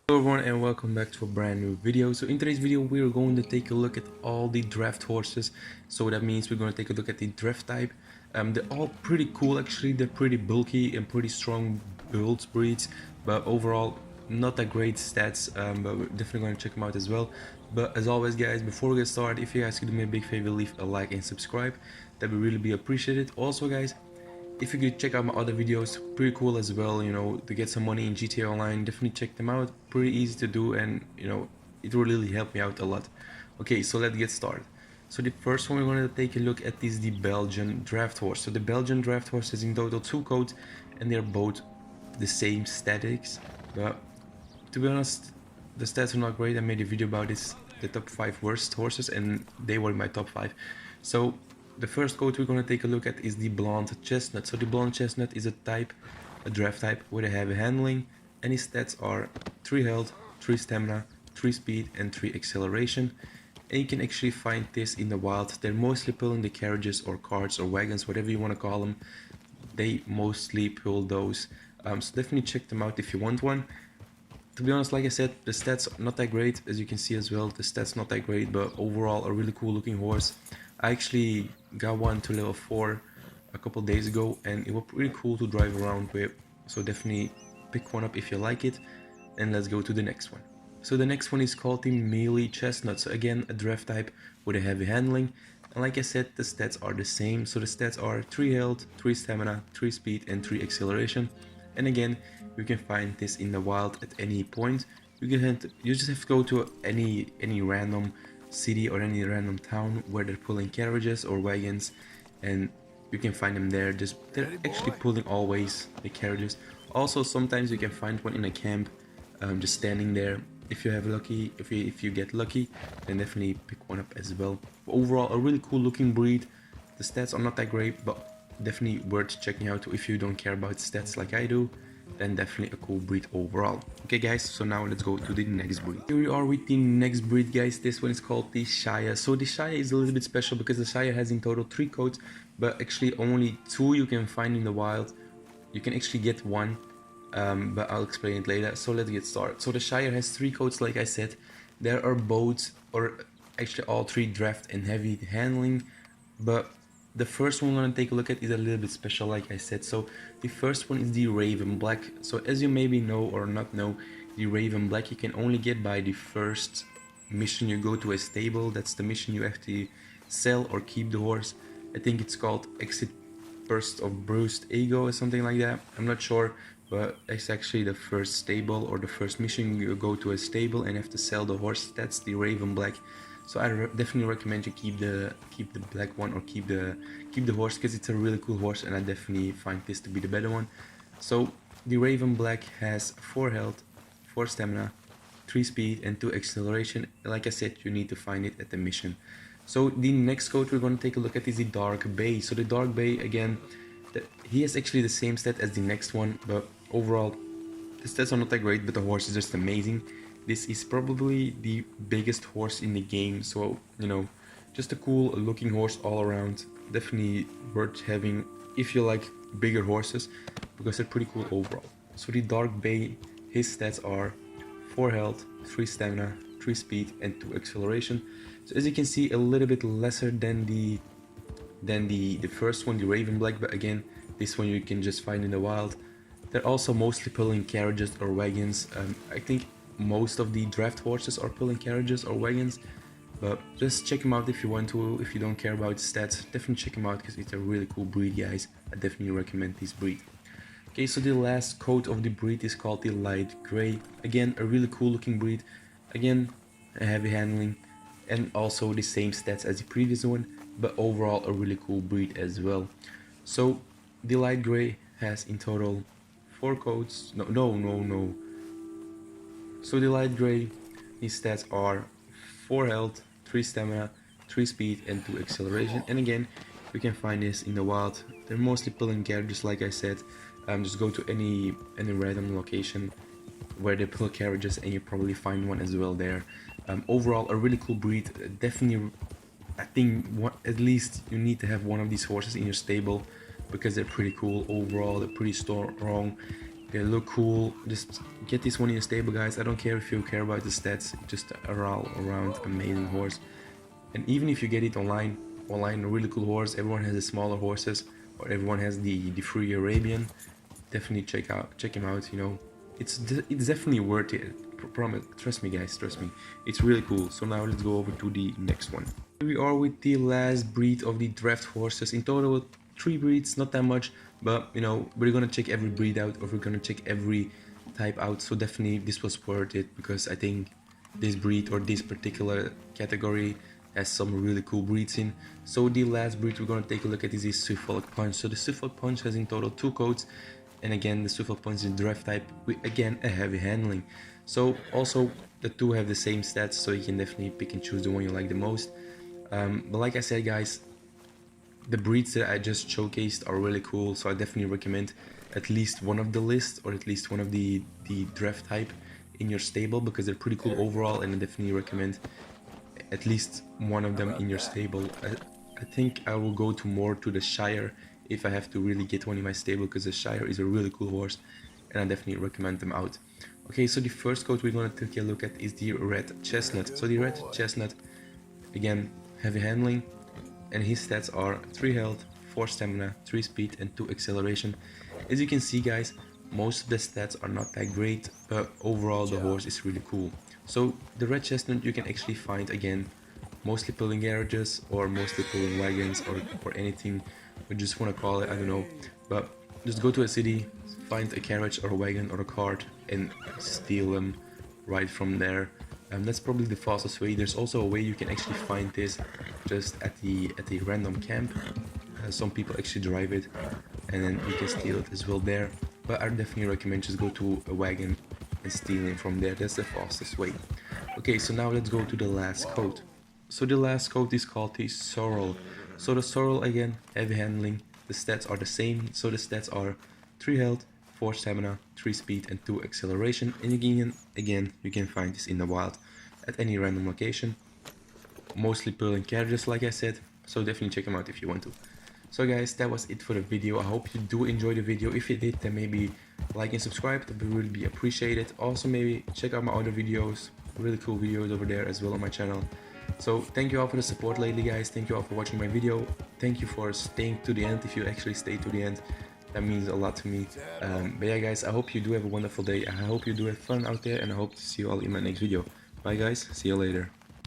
Hello everyone and welcome back to a brand new video. So in today's video we are going to take a look at all the draft horses. So that means we're going to take a look at the draft type. They're all pretty cool actually. They're pretty bulky and pretty strong build breeds, but overall not that great stats, but we're definitely going to check them out as well. But as always guys, before we get started, if you guys could do me a big favor, leave a like and subscribe. That would really be appreciated. Also guys, if you could check out my other videos, pretty cool as well, to get some money in GTA Online, definitely check them out. Pretty easy to do, and it will really help me out a lot. Okay, so let's get started. So the first one we're going to take a look at is the Belgian draft horse. So the Belgian draft horse has in total 2 codes, and they're both the same statics, but to be honest, the stats are not great. I made a video about this, the top 5 worst horses, and they were in my top 5. So the first code we're going to take a look at is the blonde chestnut. So the blonde chestnut is a draft type with a heavy handling, and his stats are 3 health, 3 stamina, 3 speed and 3 acceleration. And you can actually find this in the wild. They're mostly pulling the carriages or carts or wagons, whatever you want to call them. They mostly pull those, so definitely check them out if you want one. To be honest, like I said, the stats are not that great, as you can see as well. The stats not that great, but overall a really cool looking horse. I actually got one to level 4 a couple days ago, and it was pretty cool to drive around with. So definitely pick one up if you like it, and let's go to the next one. So the next one is called the melee chestnut. So again, a draft type with a heavy handling, and like I said, the stats are the same. So the stats are 3 health, 3 stamina, 3 speed and 3 acceleration. And again, you can find this in the wild at any point. You just have to go to any random city or any random town where they're pulling carriages or wagons, and you can find them there. They're actually pulling always the carriages. Also, sometimes you can find one in a camp, just standing there. If you get lucky, then definitely pick one up as well. But overall, a really cool looking breed. The stats are not that great, but definitely worth checking out if you don't care about stats like I do. Then definitely a cool breed overall. Okay guys, so now let's go to the next breed. Here we are with the next breed guys. This one is called the Shire. So the Shire is a little bit special because the Shire has in total 3 coats, but actually only 2 you can find in the wild. You can actually get one, but I'll explain it later. So let's get started. So the Shire has 3 coats like I said. There are both, or actually all 3 draft and heavy handling, but the first one we're going to take a look at is a little bit special like I said. So the first one is the Raven Black. So as you maybe know or not know, the Raven Black you can only get by the first mission you go to a stable. That's the mission you have to sell or keep the horse. I think it's called Exit Burst of Bruised Ego or something like that. I'm not sure, but it's actually the first stable or the first mission you go to a stable and have to sell the horse. That's the Raven Black. So I definitely recommend you keep the black one, or keep the horse, because it's a really cool horse, and I definitely find this to be the better one. So the Raven Black has 4 health, 4 stamina, 3 speed and 2 acceleration. Like I said, you need to find it at the mission. So the next coat we're going to take a look at is the Dark Bay. So the Dark Bay, again, he has actually the same stat as the next one, but overall the stats are not that great, but the horse is just amazing. This is probably the biggest horse in the game, so just a cool looking horse all around. Definitely worth having if you like bigger horses, because they're pretty cool overall. So the Dark Bay, his stats are 4 health, 3 stamina, 3 speed and 2 acceleration. So as you can see, a little bit lesser than the first one, the Raven Black, but again, this one you can just find in the wild. They're also mostly pulling carriages or wagons. I think most of the draft horses are pulling carriages or wagons, but just check them out if you want to. If you don't care about stats, definitely check them out because it's a really cool breed guys. I definitely recommend this breed. Okay, so the last coat of the breed is called the Light Gray. Again, a really cool looking breed. Again, a heavy handling and also the same stats as the previous one, but overall a really cool breed as well. So the Light Gray has in total 4 coats. No. So the Light Gray, his stats are 4 health, 3 stamina, 3 speed and 2 acceleration. And again, you can find this in the wild. They're mostly pulling carriages like I said. Just go to any random location where they pull carriages and you probably find one as well there. Overall a really cool breed. Definitely, I think at least you need to have one of these horses in your stable, because they're pretty cool overall. They're pretty strong, They look cool. Just get this one in your stable, guys. I don't care if you care about the stats. Just a all around amazing horse. And even if you get it online, a really cool horse. Everyone has the smaller horses, or everyone has the free Arabian. Definitely check him out. You know, it's definitely worth it. Promise, trust me, guys. Trust me. It's really cool. So now let's go over to the next one. Here we are with the last breed of the draft horses. In total, 3 breeds, not that much, but you know, we're gonna check every breed out, or we're gonna check every type out. So definitely this was worth it, because I think this breed or this particular category has some really cool breeds in. So the last breed we're gonna take a look at is the Suffolk Punch. So the Suffolk Punch has in total 2 coats, and again the Suffolk Punch is draft type with again a heavy handling. So also the two have the same stats, so you can definitely pick and choose the one you like the most. But like I said, guys, the breeds that I just showcased are really cool, so I definitely recommend at least one of the list, or at least one of the draft type in your stable, because they're pretty cool overall, and I definitely recommend at least one of them in your stable. I think I will go to the Shire if I have to really get one in my stable, because the Shire is a really cool horse, and I definitely recommend them out. Okay, so the first coat we're going to take a look at is the Red Chestnut. So the Red Chestnut, again, heavy handling, and his stats are 3 health, 4 stamina, 3 speed and 2 acceleration. As you can see, guys, most of the stats are not that great, but overall the horse is really cool. So the Red Chestnut you can actually find again mostly pulling garages, or mostly pulling wagons, or anything we just want to call it, I don't know. But just go to a city, find a carriage or a wagon or a cart and steal them right from there. That's probably the fastest way. There's also a way you can actually find this just at the random camp. Some people actually drive it, and then you can steal it as well there. But I definitely recommend just go to a wagon and steal it from there. That's the fastest way. Okay, so now let's go to the last coat. So the last coat is called the Sorrel. So the Sorrel, again, heavy handling. The stats are the same. So the stats are 3 health, 4 stamina, 3 speed and 2 acceleration. And again, you can find this in the wild at any random location. Mostly pulling carriages, like I said. So definitely check them out if you want to. So guys, that was it for the video. I hope you do enjoy the video. If you did, then maybe like and subscribe. That would really be appreciated. Also, maybe check out my other videos. Really cool videos over there as well on my channel. So thank you all for the support lately, guys. Thank you all for watching my video. Thank you for staying to the end. If you actually stay to the end, that means a lot to me. But yeah, guys, I hope you do have a wonderful day. I hope you do have fun out there, and I hope to see you all in my next video. Bye guys, see you later.